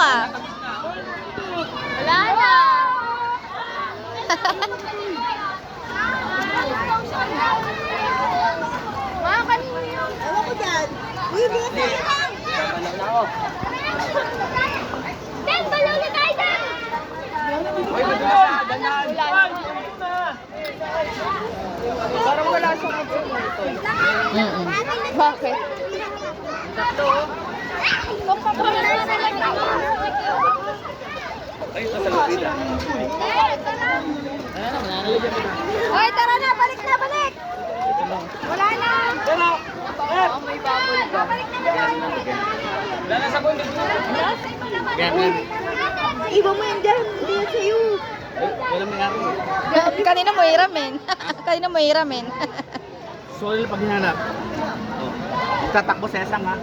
ka. Wala na. Mga kanino yun? Ewan ko dyan. Uy, hindi ka lang. Wala na ako. Ben, balaw na tayo dyan! Uy, madulas. Ganyan. Parang wala sa mga ito. Bakit? Ay, ito sa lupit ah. Ay, tara na. Balik na, balik. Wala na. May bubble gum. Balik na, balik. Wala na sa bundi. Iba mo yan dyan. Hindi yan sa'yo. Wala may araw. Kanina mo hiramin. Kanina mo hiramin. Sorry pag hinanap. Oh. Tatakbo sa esang ha.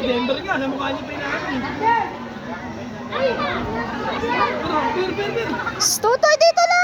Member ka, na mukha niyo pa inamin. Tutoy, dito lang.